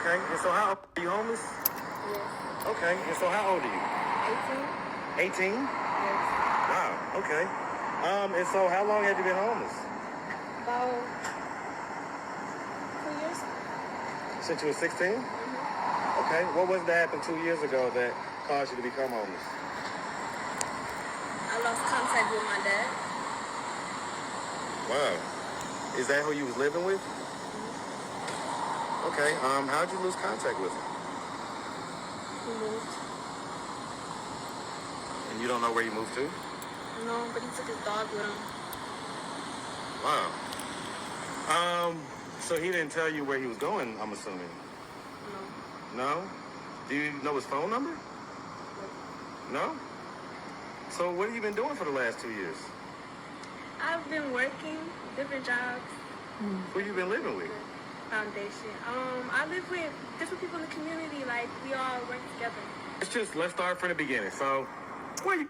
Okay. And so how are you homeless? Yes. Okay. And so how old are you? 18? 18? Yes. Wow. Okay. And so how long have you been homeless? About 2 years? Since you were 16? Okay. What was it that happened 2 years ago that caused you to become homeless? I lost contact with my dad. Wow. Is that who you was living with? Okay. How'd you lose contact with him? He moved. And you don't know where he moved to? No, but he took his dog with him. Wow. So he didn't tell you where he was going, I'm assuming? No. No? Do you know his phone number? No? So what have you been doing for the last 2 years? I've been working different jobs. Who you been living with? Foundation. I live with different people in the community. Like, we all work together. Let's start from the beginning. So, where you...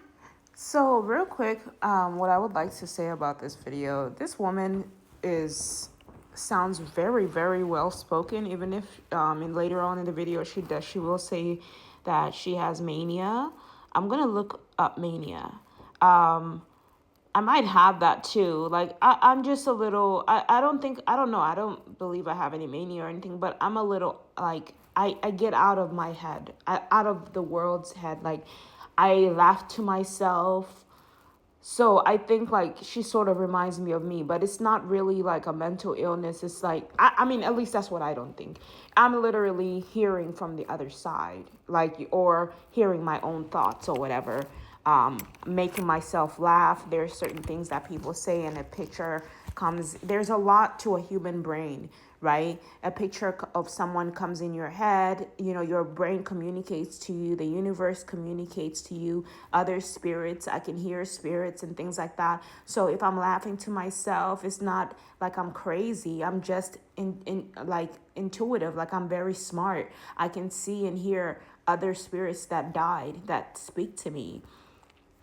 So real quick, what I would like to say about this video, this woman sounds very, very well spoken, even if and later on in the video she will say that she has mania. I'm gonna look up mania. I might have that too. Like I'm just a little I don't know, I don't believe I have any mania or anything, but I'm a little like I get out of my head, out of the world's head. Like I laugh to myself. So I think like she sort of reminds me of me, but it's not really like a mental illness. It's like, I mean, at least that's what I don't think. I'm literally hearing from the other side, like, or hearing my own thoughts or whatever, making myself laugh. There's certain things that people say and a picture comes. There's a lot to a human brain, right? A picture of someone comes in your head, you know, your brain communicates to you, the universe communicates to you, other spirits, I can hear spirits and things like that. So if I'm laughing to myself, it's not like I'm crazy. I'm just in like intuitive, like I'm very smart. I can see and hear other spirits that died that speak to me.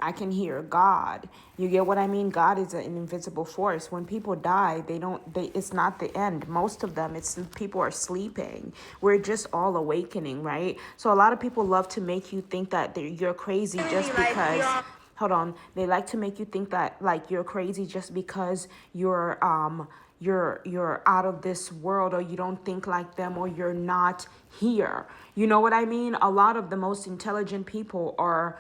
I can hear God. You get what I mean? God is an invisible force. When people die, it's not the end. Most of them, it's people are sleeping. We're just all awakening, right? So a lot of people love to make you think that you're crazy just because, hold on. They like to make you think that like you're crazy just because you're out of this world, or you don't think like them, or you're not here. You know what I mean? A lot of the most intelligent people are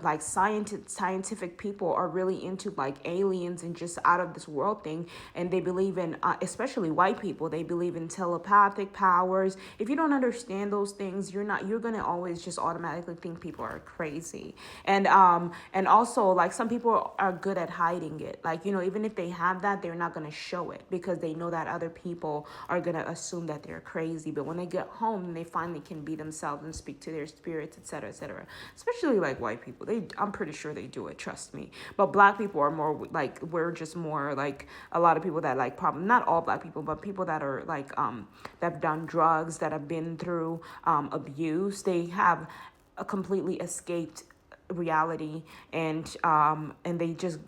like scientific people are really into like aliens and just out of this world thing, and they believe in especially white people, they believe in telepathic powers. If you don't understand those things, you're gonna always just automatically think people are crazy. And also like some people are good at hiding it, like, you know, even if they have that, they're not gonna show it because they know that other people are gonna assume that they're crazy. But when they get home, they finally can be themselves and speak to their spirits, etc., etc. Especially like white people, I'm pretty sure they do it, trust me. But black people are more like, we're just more like a lot of people that like problem, not all black people, but people that are like that have done drugs, that have been through abuse, they have a completely escaped reality, and they just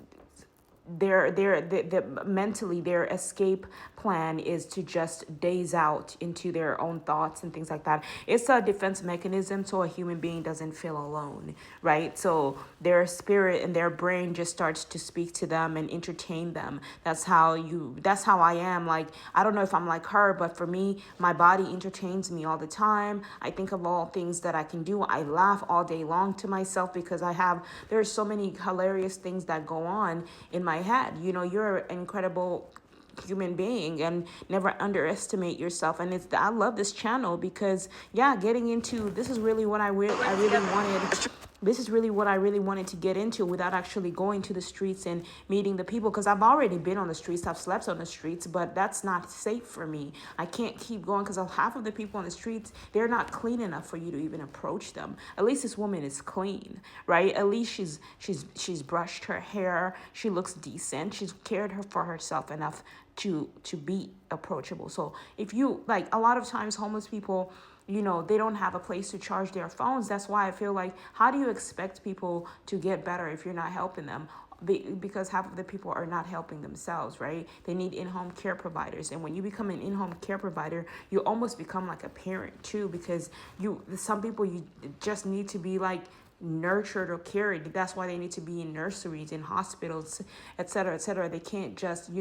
mentally their escape plan is to just daze out into their own thoughts and things like that. It's a defense mechanism so a human being doesn't feel alone, right? So their spirit and their brain just starts to speak to them and entertain them. That's how I am. Like, I don't know if I'm like her, but for me, my body entertains me all the time. I think of all things that I can do. I laugh all day long to myself because there's so many hilarious things that go on in my head. You know, you're an incredible human being, and never underestimate yourself. And I love this channel because getting into this is really what I really wanted. This is really what I really wanted to get into without actually going to the streets and meeting the people, because I've already been on the streets, I've slept on the streets, but that's not safe for me. I can't keep going because half of the people on the streets, they're not clean enough for you to even approach them. At least this woman is clean, right? At least she's brushed her hair, she looks decent, she's cared for herself enough to be approachable. So if you like, a lot of times homeless people, you know, they don't have a place to charge their phones. That's why I feel like, how do you expect people to get better if you're not helping them? because half of the people are not helping themselves, right? They need in-home care providers. And when you become an in-home care provider, you almost become like a parent too, because some people, you just need to be like nurtured or carried. That's why they need to be in nurseries, in hospitals, et cetera, et cetera. They can't just,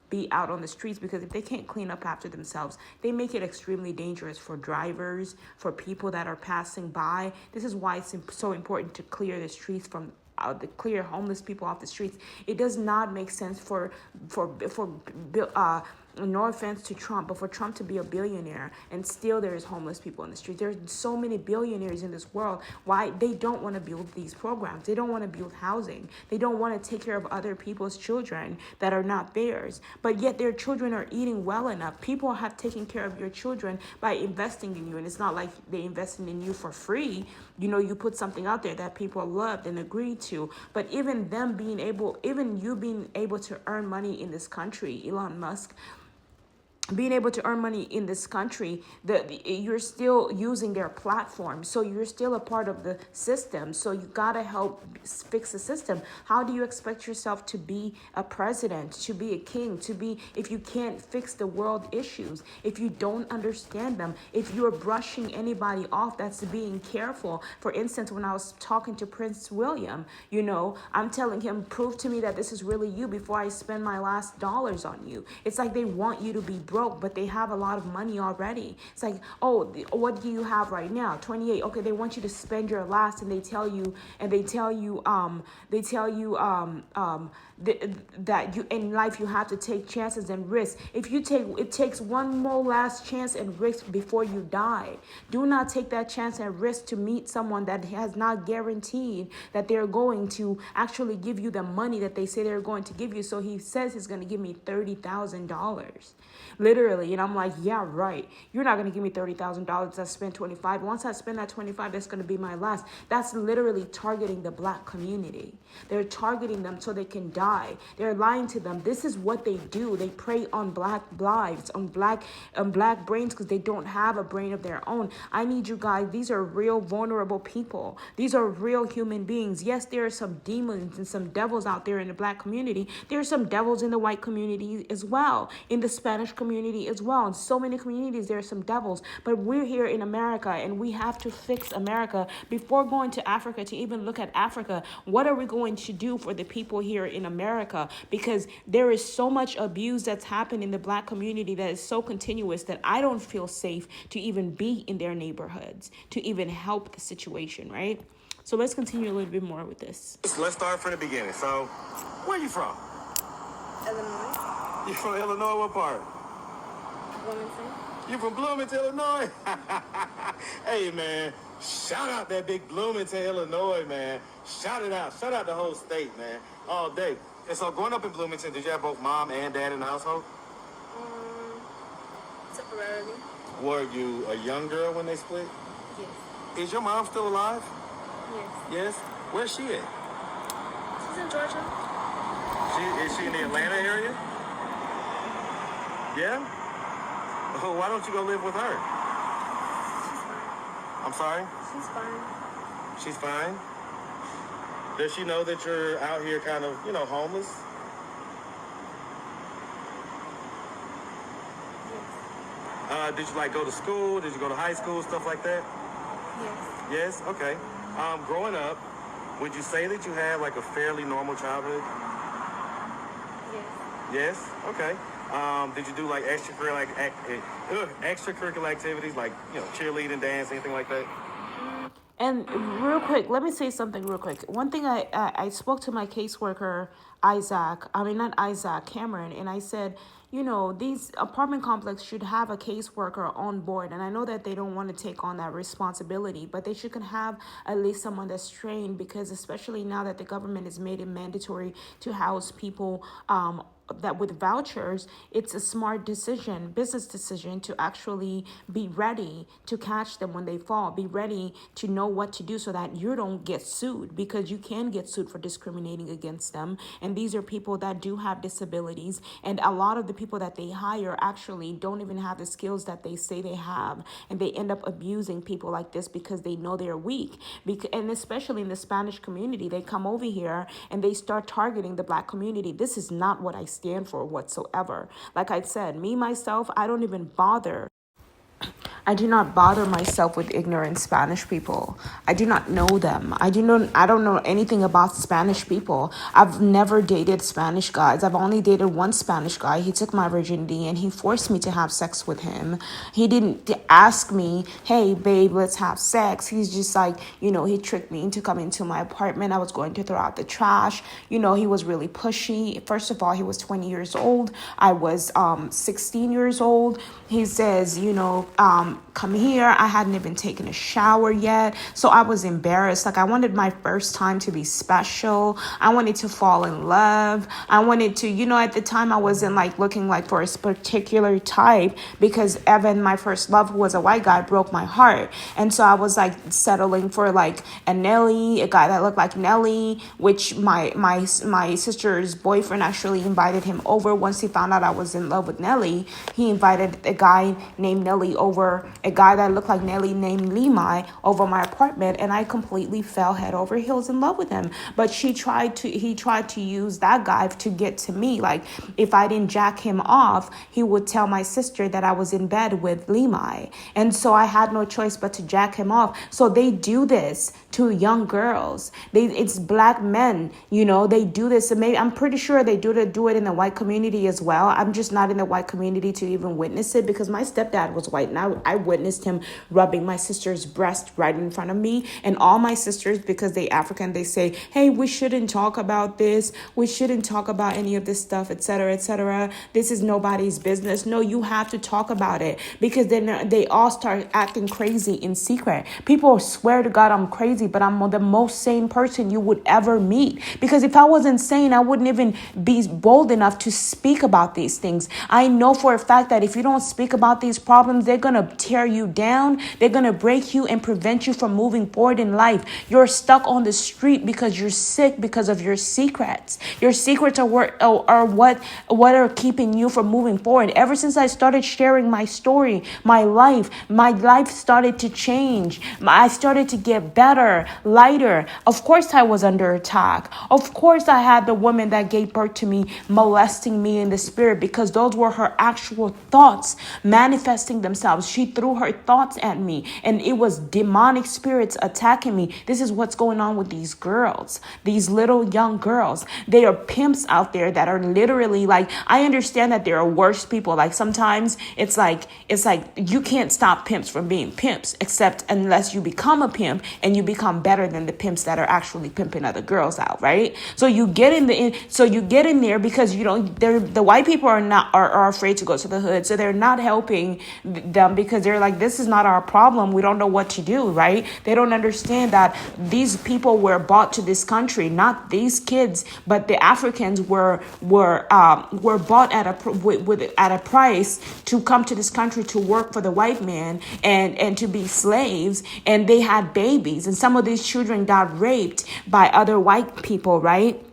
be out on the streets, because if they can't clean up after themselves, they make it extremely dangerous for drivers, for people that are passing by. This is why it's so important to clear the streets from the clear homeless people off the streets. It does not make sense for no offense to Trump, but for Trump to be a billionaire and still there is homeless people in the street. There's so many billionaires in this world. Why? They don't want to build these programs. They don't want to build housing. They don't want to take care of other people's children that are not theirs. But yet their children are eating well enough. People have taken care of your children by investing in you. And it's not like they invested in you for free. You put something out there that people loved and agreed to. But even you being able to earn money in this country, Elon Musk, being able to earn money in this country, you're still using their platform. So you're still a part of the system. So you got to help fix the system. How do you expect yourself to be a president, to be a king, if you can't fix the world issues, if you don't understand them, if you're brushing anybody off that's being careful? For instance, when I was talking to Prince William, I'm telling him, prove to me that this is really you before I spend my last dollars on you. It's like they want you to be broke, but they have a lot of money already. It's like, oh, what do you have right now? 28. Okay, they want you to spend your last, and they tell you that you in life you have to take chances and risks. It takes one more last chance and risk before you die. Do not take that chance and risk to meet someone that has not guaranteed that they're going to actually give you the money that they say they're going to give you. So he says he's going to give me $30,000. Literally. And I'm like, yeah, right. You're not going to give me $30,000. I spent 25. Once I spend that 25, that's going to be my last. That's literally targeting the Black community. They're targeting them so they can die. They're lying to them. This is what they do. They prey on Black lives, on Black brains, because they don't have a brain of their own. I need you guys. These are real vulnerable people. These are real human beings. Yes, there are some demons and some devils out there in the Black community. There are some devils in the white community as well, in the Spanish community as well. In so many communities, there are some devils. But we're here in America, and we have to fix America before going to Africa to even look at Africa. What are we going to do for the people here in America? Because there is so much abuse that's happened in the Black community that is so continuous that I don't feel safe to even be in their neighborhoods, to even help the situation, right? So let's continue a little bit more with this. Let's start from the beginning. So, where you from? Illinois. You from Illinois? What part? Bloomington. You from Bloomington, Illinois? Hey, man. Shout out that big Bloomington, Illinois, man. Shout it out. Shout out the whole state, man. All day. And so growing up in Bloomington, did you have both mom and dad in the household? Temporarily. Were you a young girl when they split? Yes. Is your mom still alive? Yes. Yes. Where's she at? She's in Georgia. Is she in the Atlanta area? Yeah? Oh, why don't you go live with her? She's fine. I'm sorry? She's fine. She's fine? Does she know that you're out here kind of, homeless? Yes. Did you go to school? Did you go to high school, stuff like that? Yes. Yes? Okay. Growing up, would you say that you had a fairly normal childhood? Yes. Yes? Okay. Did you do extracurricular activities like, cheerleading, dance, anything like that? And real quick, let me say something real quick. One thing I spoke to my caseworker, Cameron, and I said, these apartment complexes should have a caseworker on board. And I know that they don't want to take on that responsibility, but they should have at least someone that's trained, because especially now that the government has made it mandatory to house people that with vouchers, it's a smart decision, business decision, to actually be ready to catch them when they fall, be ready to know what to do so that you don't get sued, because you can get sued for discriminating against them. And these are people that do have disabilities, and a lot of the people that they hire actually don't even have the skills that they say they have, and they end up abusing people like this because they know they're weak. And especially in the Spanish community, they come over here and they start targeting the Black community. This is not what I stand for whatsoever. Like I said, me myself, I do not bother myself with ignorant Spanish people. I do not know them. I don't know anything about Spanish people. I've never dated Spanish guys. I've only dated one Spanish guy. He took my virginity and he forced me to have sex with him. He didn't ask me, "Hey babe, let's have sex." He's just like, he tricked me into coming to my apartment. I was going to throw out the trash. He was really pushy. First of all, he was 20 years old. I was 16 years old. He says, come here. I hadn't even taken a shower yet. So I was embarrassed. Like, I wanted my first time to be special. I wanted to fall in love. I wanted to, at the time I wasn't like looking like for a particular type, because Evan, my first love, who was a white guy, broke my heart. And so I was like settling for like a Nelly, a guy that looked like Nelly, which my sister's boyfriend actually invited him over. Once he found out I was in love with Nelly, he invited a guy named Nelly over, a guy that looked like Nelly named Limai, over my apartment, and I completely fell head over heels in love with him. But he tried to use that guy to get to me. Like, if I didn't jack him off, he would tell my sister that I was in bed with Limai. And so I had no choice but to jack him off. So they do this to young girls. It's Black men, they do this. And maybe, I'm pretty sure they do it in the white community as well. I'm just not in the white community to even witness it, because my stepdad was white, and I witnessed him rubbing my sister's breast right in front of me. And all my sisters, because they African, they say, "Hey, we shouldn't talk about this. We shouldn't talk about any of this stuff, etc., etc. This is nobody's business." No, you have to talk about it, because then they all start acting crazy in secret. People swear to God I'm crazy, but I'm the most sane person you would ever meet. Because if I wasn't sane, I wouldn't even be bold enough to speak about these things. I know for a fact that if you don't speak about these problems, they're going to tear you down. They're going to break you and prevent you from moving forward in life. You're stuck on the street because you're sick because of your secrets. Your secrets are what are keeping you from moving forward. Ever since I started sharing my story, my life started to change. I started to get better, lighter. Of course I was under attack. Of course I had the woman that gave birth to me molesting me in the spirit, because those were her actual thoughts manifesting themselves. She threw her thoughts at me, and it was demonic spirits attacking me. This is what's going on with these girls, these little young girls. They are pimps out there that are literally like, I understand that there are worse people. Like, sometimes it's like you can't stop pimps from being pimps, except unless you become a pimp and you become better than the pimps that are actually pimping other girls out, right? So you get in there because the white people are afraid to go to the hood, so they're not helping them, because they're like, this is not our problem. We don't know what to do, right? They don't understand that these people were bought to this country, not these kids, but the Africans were bought at a price to come to this country to work for the white man and to be slaves, and they had babies, and some of these children got raped by other white people, right?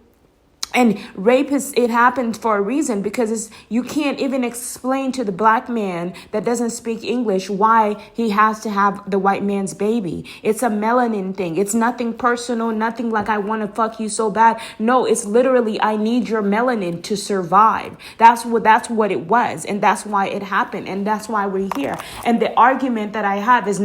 And rape it happened for a reason, because you can't even explain to the Black man that doesn't speak English why he has to have the white man's baby. It's a melanin thing. It's nothing personal, nothing like I want to fuck you so bad. No, it's literally, I need your melanin to survive. That's what it was, and that's why it happened, and that's why we're here. And the argument that I have is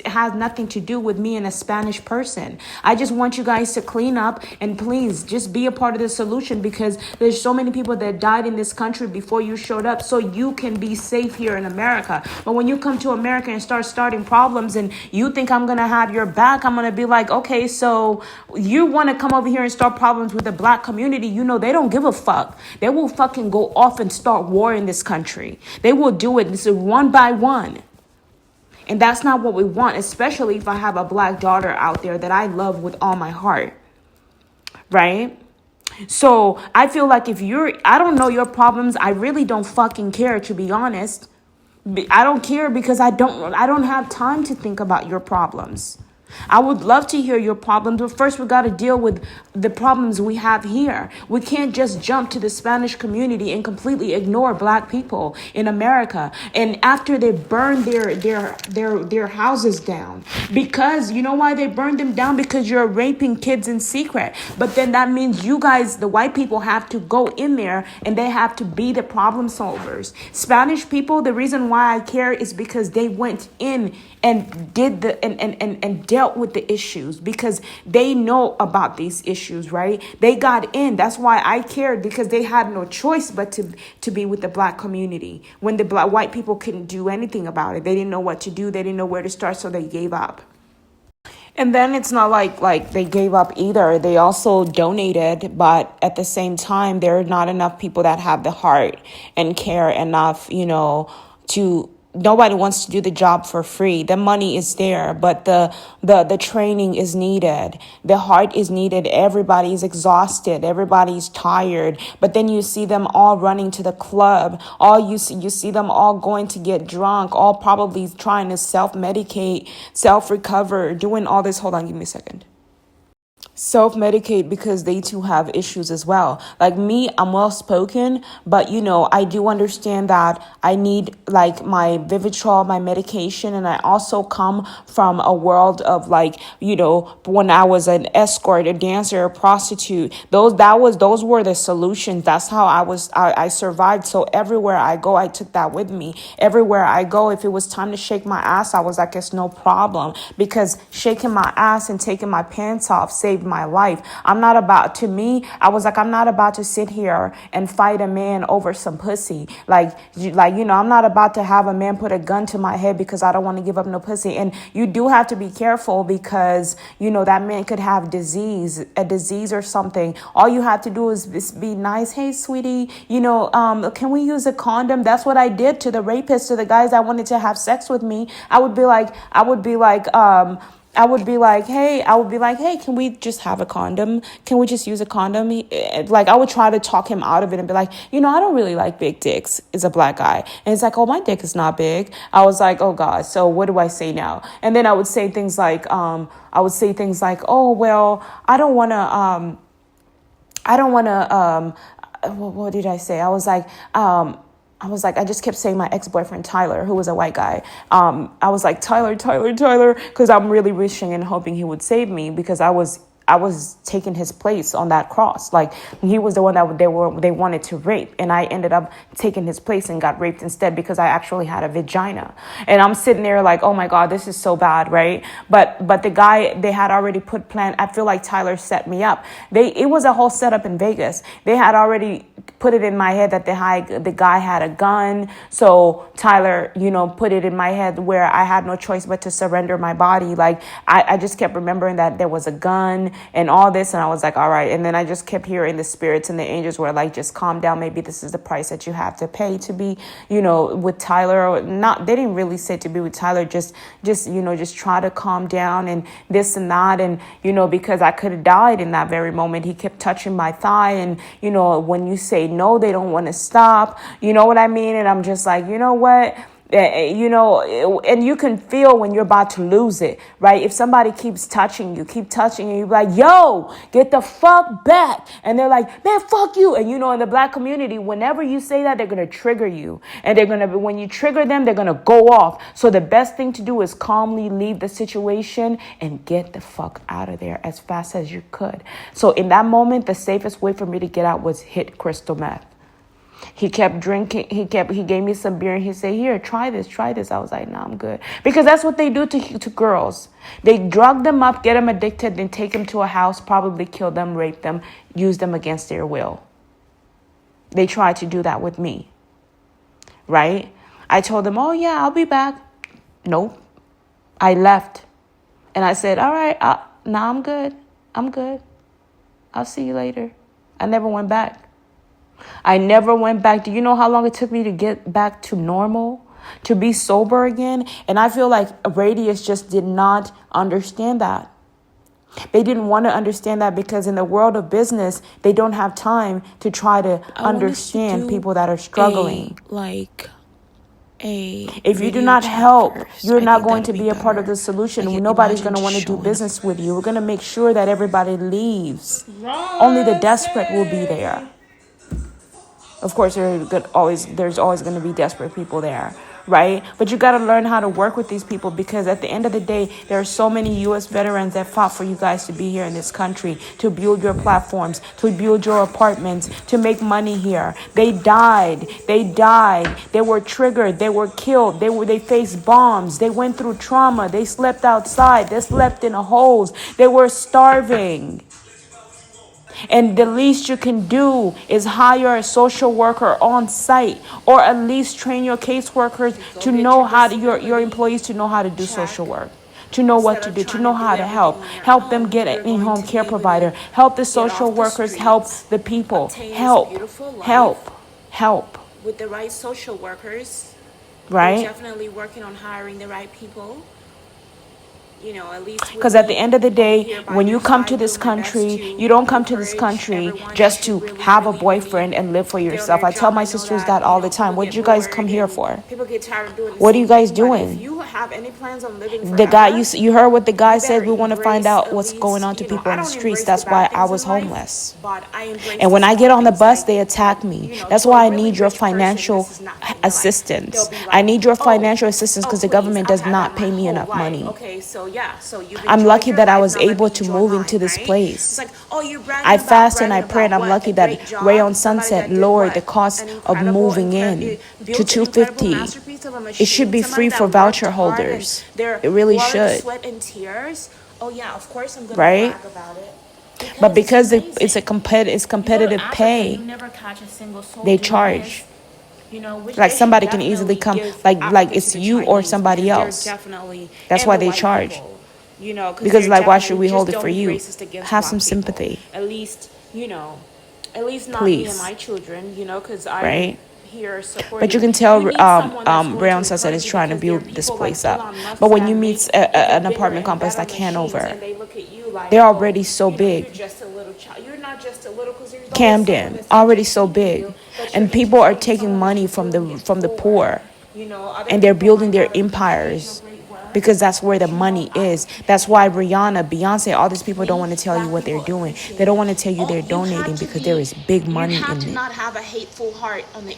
has nothing to do with me and a Spanish person. I just want you guys to clean up, and please just be a part of the solution, because there's so many people that died in this country before you showed up, so you can be safe here in America. But when you come to America and start starting problems, and you think I'm gonna have your back, I'm gonna be like, okay, so you want to come over here and start problems with the Black community? They don't give a fuck. They will fucking go off and start war in this country. They will do it. This is one by one. And that's not what we want, especially if I have a Black daughter out there that I love with all my heart, right? So I feel like I don't know your problems. I really don't fucking care, to be honest. I don't care because I don't have time to think about your problems. I would love to hear your problems, but first we got to deal with the problems we have here. We can't just jump to the Spanish community and completely ignore black people in America. And after they burn their houses down, because you know why they burned them down? Because you're raping kids in secret. But then that means you guys, the white people, have to go in there and they have to be the problem solvers. Spanish people, the reason why I care is because they went in and did and dealt with the issues because they know about these issues, right? They got in. That's why I cared, because they had no choice but to be with the black community when the white people couldn't do anything about it. They didn't know what to do. They didn't know where to start, so they gave up. And then it's not like they gave up either. They also donated, but at the same time, there are not enough people that have the heart and care enough, to nobody wants to do the job for free. The money is there, but the training is needed. The heart is needed. Everybody is exhausted. Everybody's tired. But then you see them all running to the club. You see them all going to get drunk, all probably trying to self-medicate, self-recover, doing all this. Hold on, give me a second. Self-medicate because they too have issues as well. Like me, I'm well spoken, but I do understand that I need like my Vivitrol, my medication, and I also come from a world of when I was an escort, a dancer, a prostitute, those were the solutions. That's how I survived. So everywhere I go, I took that with me. Everywhere I go, if it was time to shake my ass, I was like, it's no problem, because shaking my ass and taking my pants off saved my life. I was like, I'm not about to sit here and fight a man over some pussy. I'm not about to have a man put a gun to my head because I don't want to give up no pussy. And you do have to be careful because, that man could have a disease or something. All you have to do is be nice. Hey, sweetie, can we use a condom? That's what I did to the rapists, to the guys that wanted to have sex with me. I would be like, hey, can we just have a condom? Can we just use a condom? I would try to talk him out of it and be like, I don't really like big dicks. It's a black guy. And it's like, oh, my dick is not big. I was like, oh God, so what do I say now? And then I would say things like, oh, well, what did I say? I just kept saying my ex-boyfriend, Tyler, who was a white guy. I was like, Tyler, because I'm really wishing and hoping he would save me, because I was taking his place on that cross. Like, he was the one that they wanted to rape, and I ended up taking his place and got raped instead because I actually had a vagina. And I'm sitting there like, oh my God, this is so bad, right? But the guy, they had already I feel like Tyler set me up. It was a whole setup in Vegas. They had already put it in my head that the guy had a gun. So Tyler, put it in my head where I had no choice but to surrender my body. Like, I just kept remembering that there was a gun and all this, and I was like, all right. And then I just kept hearing the spirits and the angels were like, just calm down. Maybe this is the price that you have to pay to be, with Tyler. Or not, they didn't really say to be with Tyler, just try to calm down and this and that. And, because I could have died in that very moment. He kept touching my thigh, and, when you say no, they don't want to stop. You know what I mean? And I'm just like, you know what? And you can feel when you're about to lose it, right? If somebody keeps touching you, you're like, yo, get the fuck back. And they're like, man, fuck you. And in the black community, whenever you say that, they're going to trigger you. And when you trigger them, they're going to go off. So the best thing to do is calmly leave the situation and get the fuck out of there as fast as you could. So in that moment, the safest way for me to get out was hit crystal meth. He kept drinking. He gave me some beer and he said, here, try this. I was like, no, I'm good. Because that's what they do to girls. They drug them up, get them addicted, then take them to a house, probably kill them, rape them, use them against their will. They tried to do that with me, right? I told them, oh yeah, I'll be back. Nope. I left. And I said, all right, now I'm good. I'll see you later. I never went back. Do you know how long it took me to get back to normal, to be sober again? And I feel like Radius just did not understand that. They didn't want to understand that because in the world of business, they don't have time to try to understand people that are struggling. If you do not help, you're not going to be a part of the solution. Nobody's going to want to do business with you. We're going to make sure that everybody leaves. Only the desperate will be there. Of course, there's always going to be desperate people there, right? But you got to learn how to work with these people, because at the end of the day, there are so many U.S. veterans that fought for you guys to be here in this country, to build your platforms, to build your apartments, to make money here. They died. They were triggered. They were killed. They faced bombs. They went through trauma. They slept outside. They slept in holes. They were starving. And the least you can do is hire a social worker on site, or at least train your caseworkers to know how to, your employees to know how to do social work, to know what to do, to know how to help them get an in-home care provider, help the social workers, help the people, help. With the right social workers, right? Definitely working on hiring the right people. At least because at the end of the day, when you come to this country, you don't come to this country just to have a boyfriend and live for yourself. I tell my sisters that all the time. What did you guys come here for? People get tired of doing. What are you guys doing? If you have any plans on living forever, the guy you heard what the guy said. We want to find out what's going on to people in the streets. That's why I was homeless. And when I get on the bus, they attack me. That's why I need your financial assistance. I need your financial assistance because the government does not pay me enough money. Okay, so yeah, I'm lucky that I was able to move into this place. I fast and I pray, and I'm lucky that Rayon Sunset lowered the cost of moving in to $250. It should be free for voucher holders. It really should. Oh yeah, of course I'm gonna right? brag about it. But because it's competitive pay, they charge. Like somebody can easily come, like it's you or somebody else. That's why they charge. Because like, why should we hold it for you? Have some sympathy. At least not me and my children, because right? here supporting. But you can tell Rayon Sunset is trying to build this place up. But when you meet an apartment complex like Hanover, they're already so big. Camden, already so big. And people are taking money from the poor. And they're building their empires. Because that's where the money is. That's why Rihanna, Beyonce, all these people don't want to tell you what they're doing. They don't want to tell you they're donating because there is big money in it.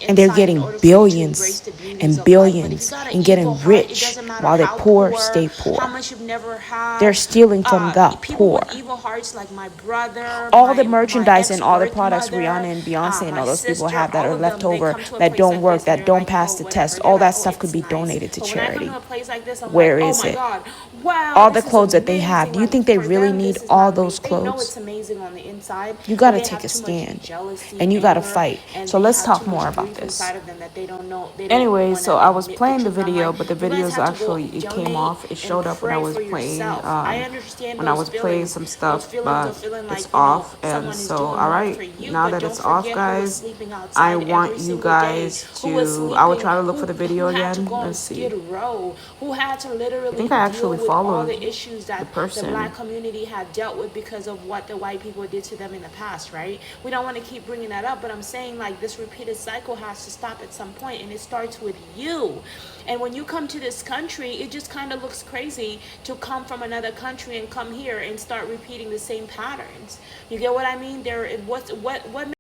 And they're getting billions and billions and getting rich while the poor stay poor. They're stealing from the poor. All the merchandise and all the products Rihanna and Beyonce and all those people have that are left over, that don't work, that don't pass the test, all that stuff could be donated to charity. Where is it? Wow, all the clothes that they have. Do you think they really need all those clothes? You got to take a stand and you got to fight. So let's talk more about this. Anyway, so I was playing the video, but the videos actually, it came off. It showed up when I was playing, some stuff, but it's off. And so, all right, now that it's off, guys, I want you guys to, I will try to look for the video again. Let's see. I think I actually followed the issues that person. The black community had dealt with because of what the white people did to them in the past, right? We don't want to keep bringing that up, but I'm saying like this repeated cycle has to stop at some point, and it starts with you. And when you come to this country, it just kind of looks crazy to come from another country and come here and start repeating the same patterns. You get what I mean? What